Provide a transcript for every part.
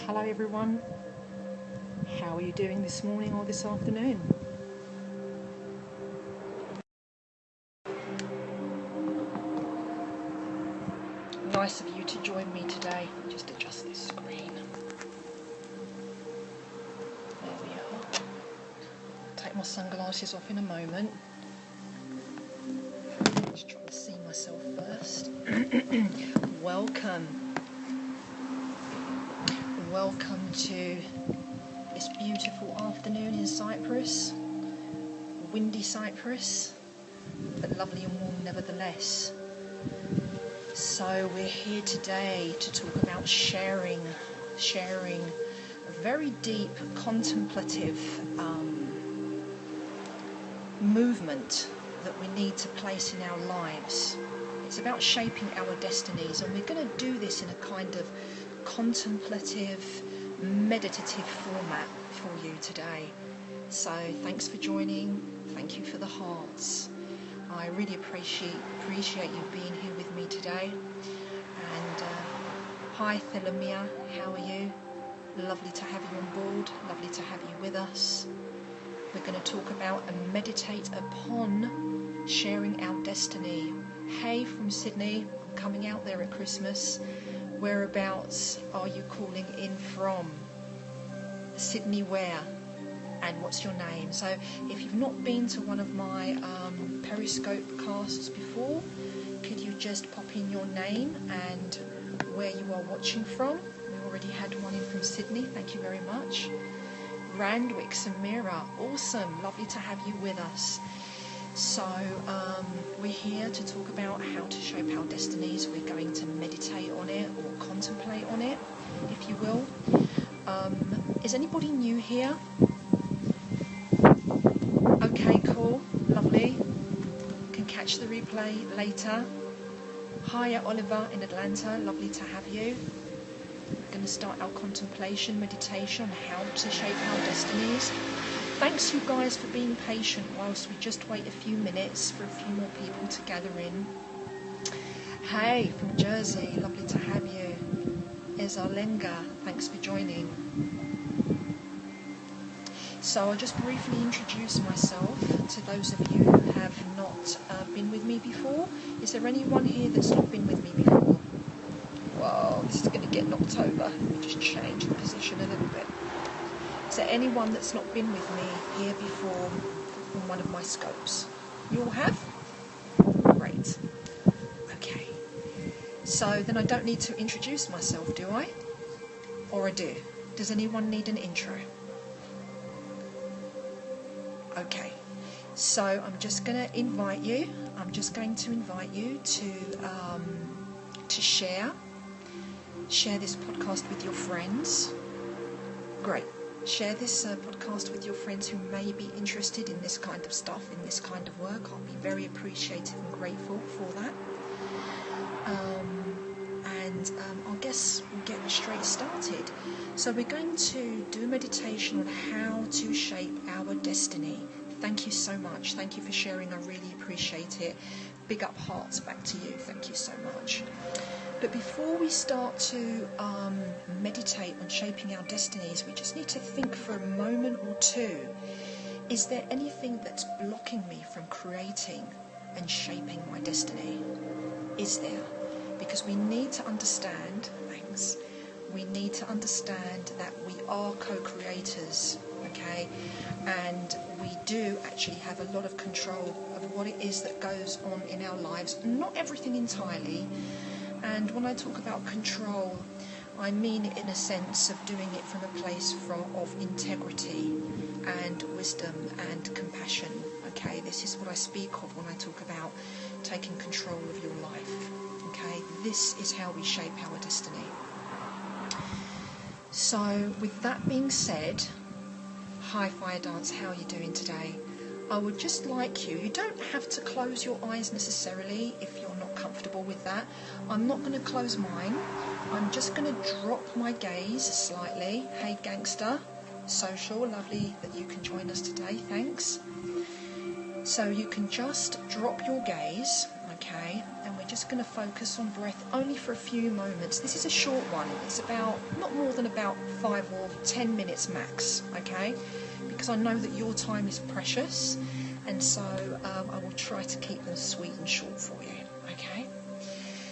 Hello everyone, how are you doing this morning or this afternoon? Nice of you to join me today. Just adjust this screen. There we are. Take my sunglasses off in a moment. Just try to see myself first. Welcome to this beautiful afternoon in Cyprus. Windy Cyprus, but lovely and warm nevertheless. So we're here today to talk about sharing a very deep contemplative movement that we need to place in our lives. It's about shaping our destinies, and we're going to do this in a kind of contemplative, meditative format for you today. So thanks for joining. Thank you for the hearts. I really appreciate you being here with me today. And hi Thelomia, how are you? Lovely to have you on board, lovely to have you with us. We're going to talk about and meditate upon sharing our destiny. Hey from Sydney, I'm coming out there at Christmas. Whereabouts are you calling in from? Sydney where? And what's your name? So if you've not been to one of my Periscope casts before, could you just pop in your name and where you are watching from? We already had one in from Sydney, thank you very much. Randwick, Samira, awesome, lovely to have you with us. So we're here to talk about how to shape our destinies. We're going to meditate on it or contemplate on it, if you will. Is anybody new here? Okay, cool, lovely. Can catch the replay later. Hiya, Oliver in Atlanta, lovely to have you. We're going to start our contemplation, meditation on how to shape our destinies. Thanks you guys for being patient whilst we just wait a few minutes for a few more people to gather in. Hey, from Jersey, lovely to have you. Ezalenga, thanks for joining. So I'll just briefly introduce myself to those of you who have not been with me before. Is there anyone here that's not been with me before? Whoa, this is going to get knocked over. Let me just change the position a little bit. Is there anyone that's not been with me here before on one of my scopes? You all have? Great. Okay. So then I don't need to introduce myself, do I? Or I do? Does anyone need an intro? Okay. So I'm just going to invite you. I'm just going to invite you to share this podcast with your friends. Great. Share this podcast with your friends who may be interested in this kind of stuff, in this kind of work. I'll be very appreciative and grateful for that. I guess we'll get straight started. So we're going to do a meditation on how to shape our destiny. Thank you so much. Thank you for sharing. I really appreciate it. Big up hearts back to you. Thank you so much. But before we start to meditate on shaping our destinies, we just need to think for a moment or two. Is there anything that's blocking me from creating and shaping my destiny? Is there? Because we need to understand, we need to understand that we are co-creators, okay? And we do actually have a lot of control of what it is that goes on in our lives. Not everything entirely. And when I talk about control, I mean it in a sense of doing it from a place of integrity and wisdom and compassion. Okay, this is what I speak of when I talk about taking control of your life. Okay, this is how we shape our destiny. So with that being said, hi Fire Dance, how are you doing today? I would just like you don't have to close your eyes necessarily if you're not comfortable with that. I'm not going to close mine. I'm just going to drop my gaze slightly. Hey Gangster, Social, lovely that you can join us today, thanks. So you can just drop your gaze, okay, and we're just going to focus on breath only for a few moments. This is a short one. It's about, not more than about 5 or 10 minutes max, okay? Because I know that your time is precious, and so I will try to keep them sweet and short for you, okay?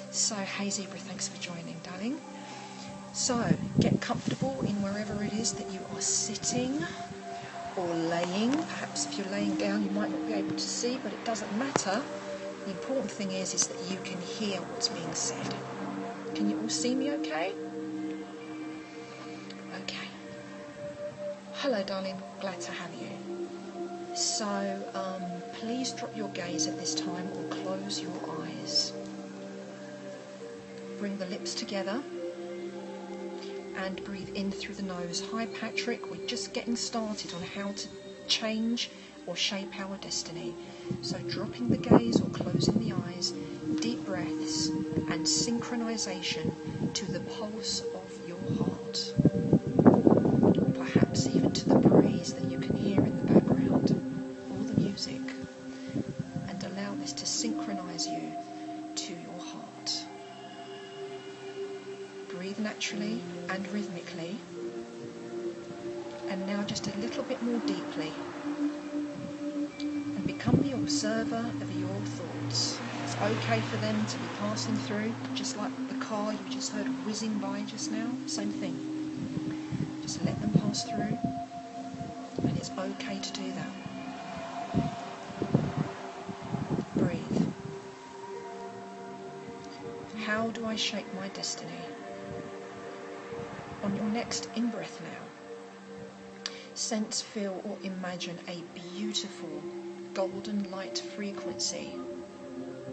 So, hey Zebra, thanks for joining, darling. So, get comfortable in wherever it is that you are sitting or laying. Perhaps if you're laying down you might not be able to see, but it doesn't matter. The important thing is that you can hear what's being said. Can you all see me okay? Okay. Hello darling, glad to have you. So please drop your gaze at this time or close your eyes. Bring the lips together and breathe in through the nose. Hi Patrick, we're just getting started on how to change or shape our destiny. So dropping the gaze or closing the eyes, deep breaths and synchronization to the pulse of your heart. Or perhaps even to the breeze that you can hear in the background, or the music. And allow this to synchronize you to your heart. Breathe naturally and rhythmically. And now just a little bit more deeply. And become the observer of your thoughts. It's okay for them to be passing through, just like the car you just heard whizzing by just now. Same thing. Just let them pass through. And it's okay to do that. Breathe. How do I shape my destiny? On your next in-breath now, sense, feel or imagine a beautiful golden light frequency,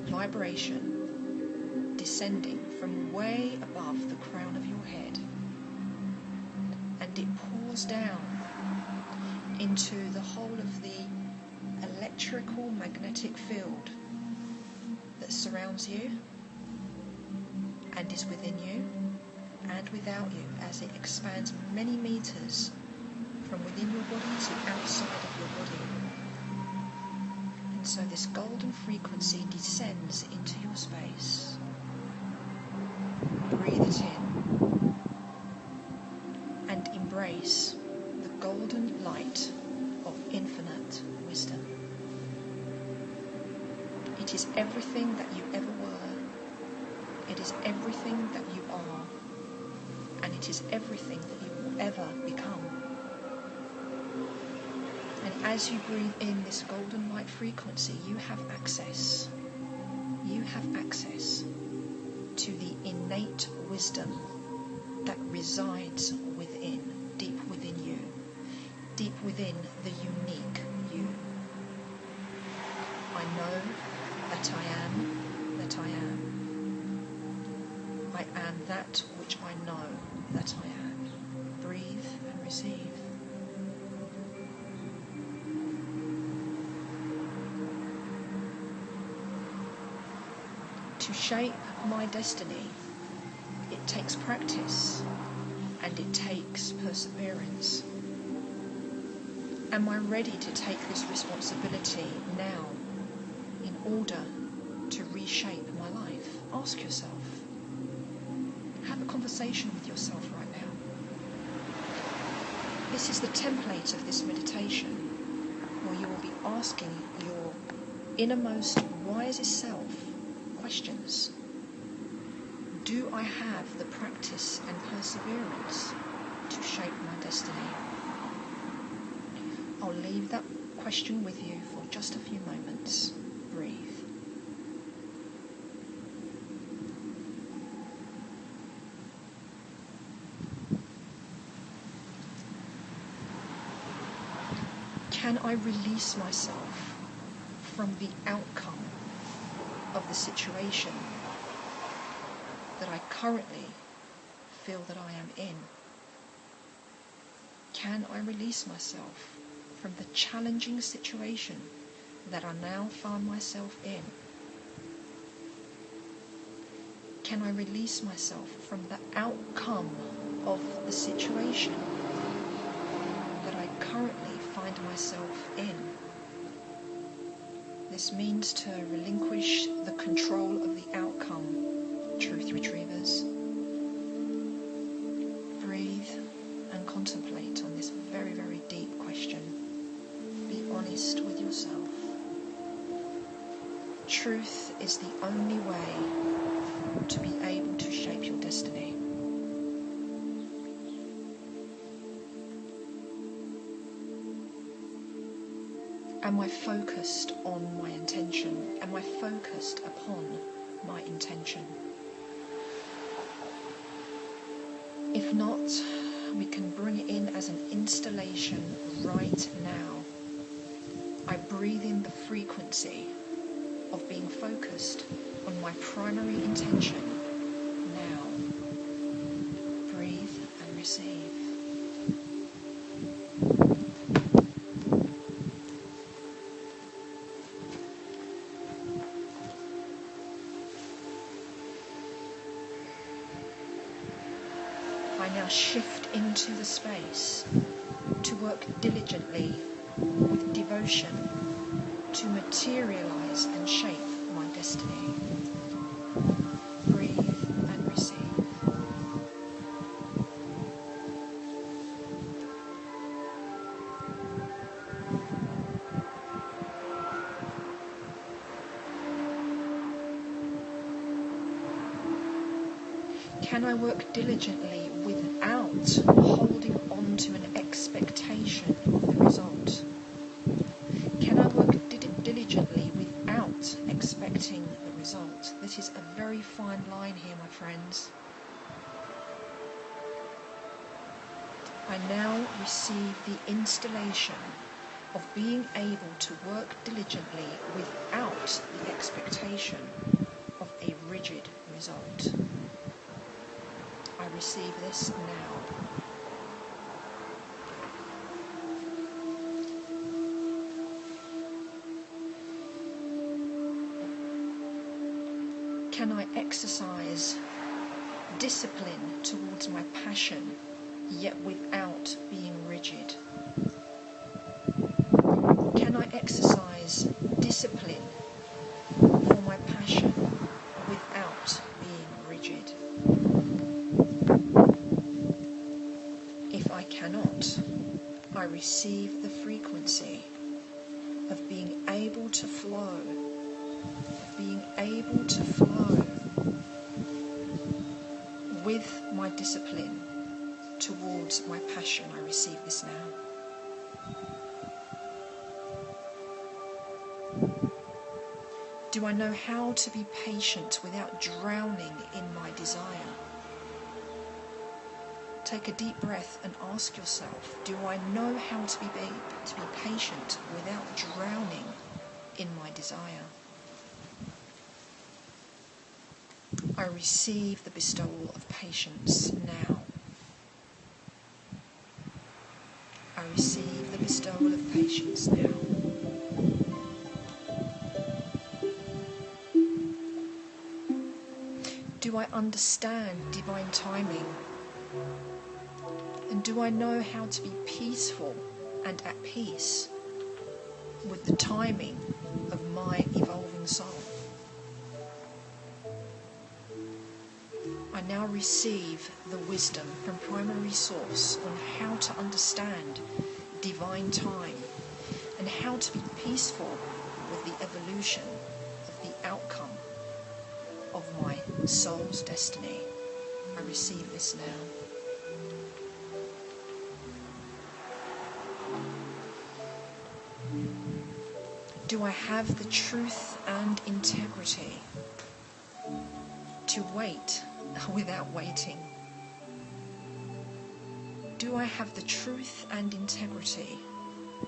vibration, descending from way above the crown of your head. And it pours down into the whole of the electrical magnetic field that surrounds you and is within you and without you, as it expands many meters from within your body to outside of your body. And so this golden frequency descends into your space. Breathe it in and embrace the golden light of infinite wisdom. It is everything that you ever were. It is everything that you are. And it is everything that you will ever become. And as you breathe in this golden light frequency, you have access. You have access to the innate wisdom that resides within, deep within you, deep within the unique you. I know that I am that I am. I am that which I know that I am. Breathe and receive. To shape my destiny, it takes practice and it takes perseverance. Am I ready to take this responsibility now in order to reshape my life? Ask yourself. Have a conversation with yourself right now. This is the template of this meditation, where you will be asking your innermost, wisest self questions. Do I have the practice and perseverance to shape my destiny? I'll leave that question with you for just a few moments. Breathe. Can I release myself from the outcome of the situation that I currently feel that I am in? Can I release myself from the challenging situation that I now find myself in? Can I release myself from the outcome of the situation that I currently find myself in? This means to relinquish the control of the outcome, truth retrievers. Breathe and contemplate on this very, very deep question. Be honest with yourself. Truth is the only way to be able to shape your destiny. Am I focused on my intention? Am I focused upon my intention? If not, we can bring it in as an installation right now. I breathe in the frequency of being focused on my primary intention now. Breathe and receive. I now shift into the space to work diligently with devotion to materialize and shape my destiny. Breathe and receive. Can I work diligently without holding on to an expectation of the result? Can I work diligently without expecting the result? This is a very fine line here, my friends. I now receive the installation of being able to work diligently without the expectation of a rigid result. I receive this now. Can I exercise discipline towards my passion, yet without being rigid? Can I exercise discipline for my passion without being rigid? If I cannot, I receive the frequency of being able to flow, with my discipline towards my passion. I receive this now. Do I know how to be patient without drowning in my desire? Take a deep breath and ask yourself, do I know how to be patient without drowning in my desire? I receive the bestowal of patience now. I receive the bestowal of patience now. Do I understand divine timing? And do I know how to be peaceful and at peace with the timing of my evolving soul? I now receive the wisdom from primary source on how to understand divine time and how to be peaceful with the evolution of the outcome of my soul's destiny. I receive this now. Do I have the truth and integrity to wait without waiting? Do I have the truth and integrity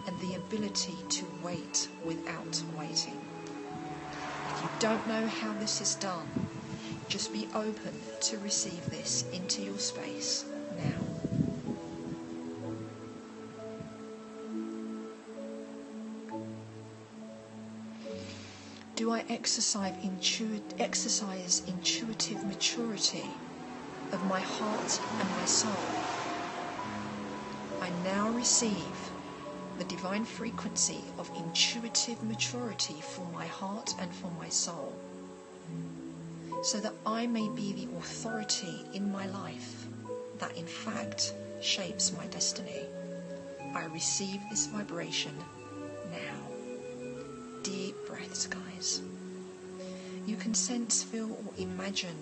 and the ability to wait without waiting? If you don't know how this is done, just be open to receive this into your space now. Do I exercise intuitive maturity of my heart and my soul? I now receive the divine frequency of intuitive maturity for my heart and for my soul, so that I may be the authority in my life that in fact shapes my destiny. I receive this vibration now. Deep breaths, guys. You can sense, feel, or imagine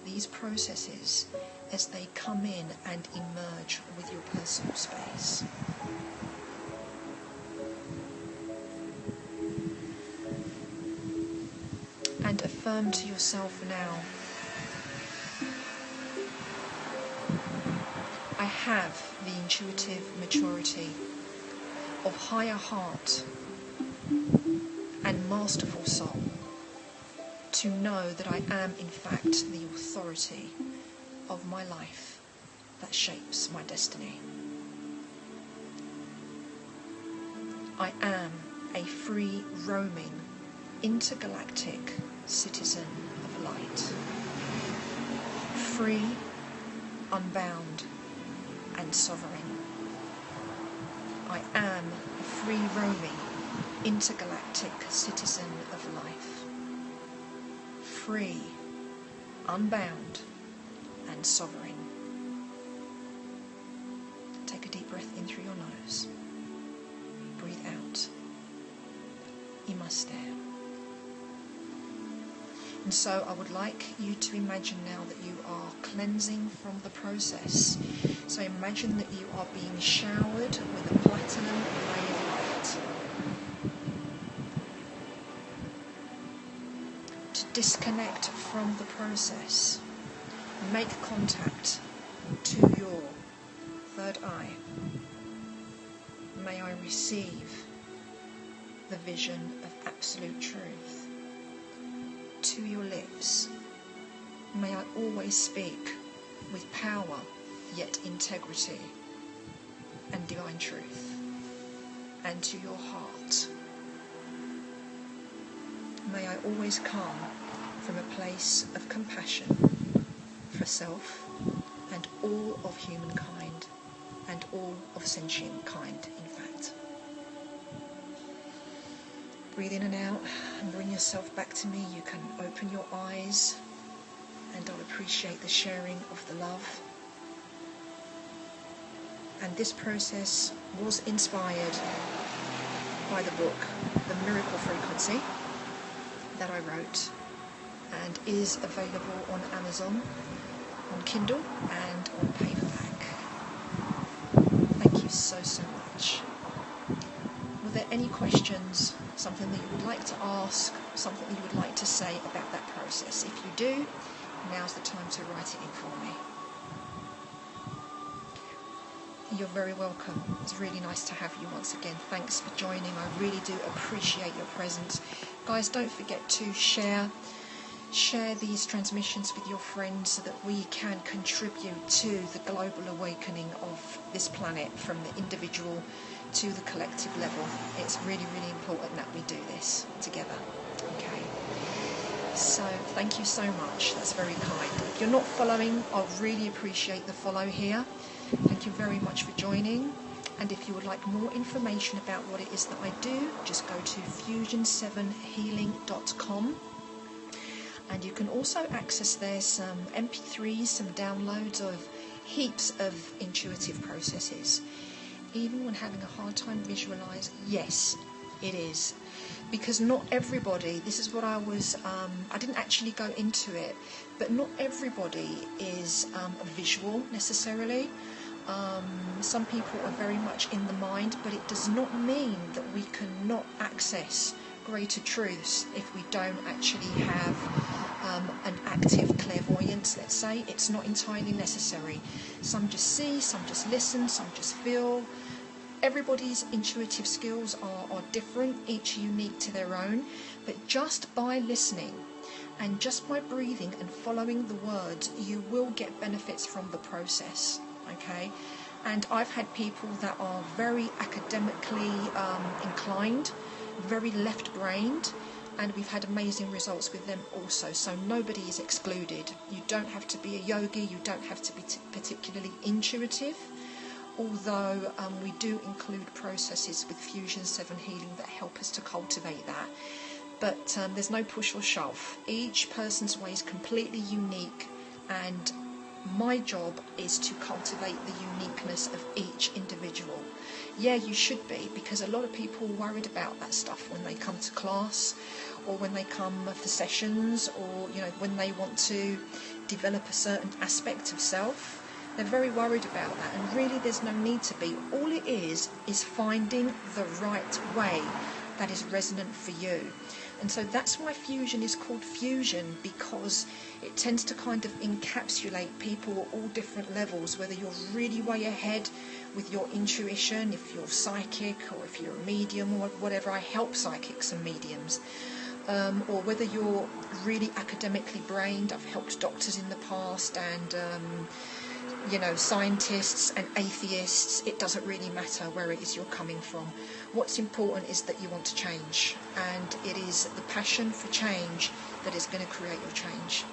these processes as they come in and emerge with your personal space. And affirm to yourself now, I have the intuitive maturity of higher heart and masterful soul to know that I am in fact the authority of my life that shapes my destiny. I am a free roaming intergalactic citizen of light, free, unbound and sovereign. I am a free roaming intergalactic citizen of life, free, unbound and sovereign. Take a deep breath in through your nose. Breathe out. Namaste. And so I would like you to imagine now that you are cleansing from the process. So imagine that you are being showered with a platinum ray of light. To disconnect from the process, make contact to your third eye. May I receive the vision of absolute truth. To your lips, may I always speak with power yet integrity and divine truth. And to your heart, may I always come from a place of compassion for self and all of humankind and all of sentient kind, in fact. Breathe in and out and bring yourself back to me. You can open your eyes and I'll appreciate the sharing of the love. And this process was inspired by the book, The Miracle Frequency, that I wrote and is available on Amazon, on Kindle and on paperback. Thank you so much. Were there any questions, something that you would like to ask, something you would like to say about that process? If you do, now's the time to write it in for me. You're very welcome. It's really nice to have you once again. Thanks for joining. I really do appreciate your presence. Guys, don't forget to share these transmissions with your friends so that we can contribute to the global awakening of this planet from the individual to the collective level. It's really, really important that we do this together. Okay. So thank you so much. That's very kind. If you're not following, I'll really appreciate the follow here. Thank you very much for joining. And if you would like more information about what it is that I do, just go to fusion7healing.com. And you can also access there some MP3s, some downloads of heaps of intuitive processes. Even when having a hard time visualize, yes, it is. Because not everybody, this is what I didn't actually go into it, but not everybody is visual necessarily. Some people are very much in the mind, but it does not mean that we cannot access greater truths if we don't actually have an active clairvoyance, let's say. It's not entirely necessary. Some just see, some just listen, some just feel. Everybody's intuitive skills are different, each unique to their own, but just by listening and just by breathing and following the words, you will get benefits from the process, okay? And I've had people that are very academically inclined, very left-brained, and we've had amazing results with them also. So nobody is excluded. You don't have to be a yogi, you don't have to be particularly intuitive. although we do include processes with Fusion 7 Healing that help us to cultivate that. But there's no push or shove. Each person's way is completely unique, and my job is to cultivate the uniqueness of each individual. Yeah, you should be, because a lot of people are worried about that stuff when they come to class, or when they come for sessions, or when they want to develop a certain aspect of self. They're very worried about that, and really there's no need to be. All it is finding the right way that is resonant for you. And so that's why fusion is called fusion, because it tends to kind of encapsulate people at all different levels, whether you're really way ahead with your intuition, if you're psychic, or if you're a medium, or whatever. I help psychics and mediums. Or whether you're really academically brained. I've helped doctors in the past, and scientists and atheists. It doesn't really matter where it is you're coming from. What's important is that you want to change, and it is the passion for change that is going to create your change.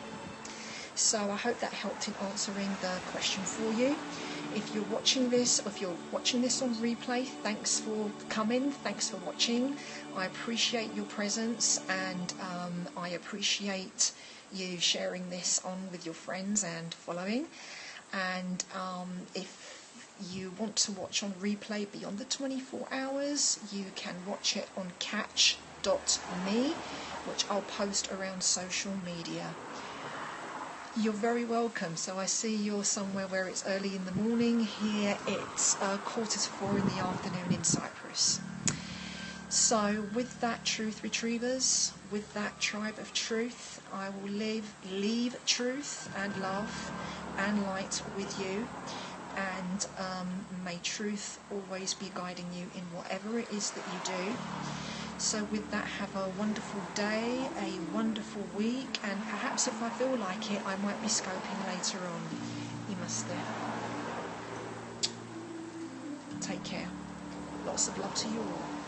So I hope that helped in answering the question for you. If you're watching this, or if you're watching this on replay, thanks for coming, thanks for watching. I appreciate your presence, and I appreciate you sharing this on with your friends and following. And if you want to watch on replay beyond the 24 hours, you can watch it on catch.me, which I'll post around social media. You're very welcome. So I see you're somewhere where it's early in the morning. Here it's 3:45 in the afternoon in Cyprus. So with that, truth retrievers, with that tribe of truth, I will leave truth and love and light with you, and may truth always be guiding you in whatever it is that you do. So with that, have a wonderful day, a wonderful week, and perhaps if I feel like it, I might be scoping later on. Namaste. Take care. Lots of love to you all.